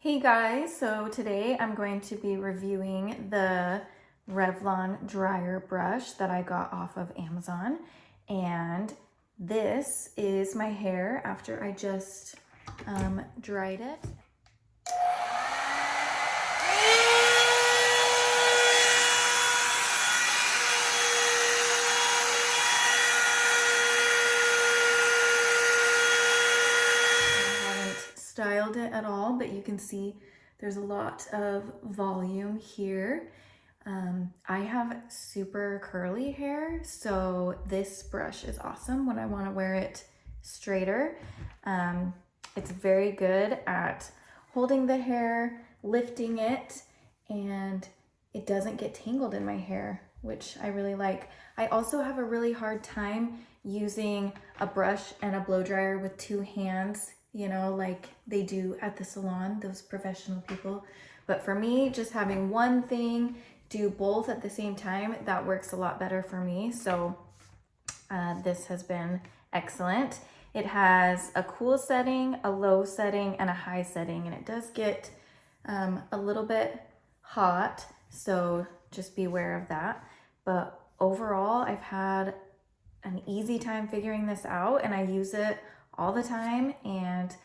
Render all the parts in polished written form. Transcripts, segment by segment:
Hey guys, so today I'm going to be reviewing the Revlon dryer brush that I got off of Amazon, and this is my hair after I just dried it. Styled it at all, but you can see there's a lot of volume here. I have super curly hair, so this brush is awesome when I want to wear it straighter. It's very good at holding the hair, lifting it, and it doesn't get tangled in my hair, which I really like. I also have a really hard time using a brush and a blow dryer with two hands, you know, like they do at the salon, those professional people. But for me, just having one thing, do both at the same time, that works a lot better for me. So this has been excellent. It has a cool setting, a low setting, and a high setting, and it does get a little bit hot, so just be aware of that. But overall, I've had an easy time figuring this out, and I use it all the time, and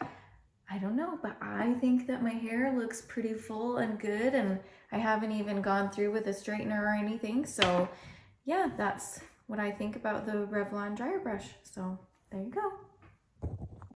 I don't know, but I think that my hair looks pretty full and good, and I haven't even gone through with a straightener or anything. So yeah, that's what I think about the Revlon dryer brush. So there you go.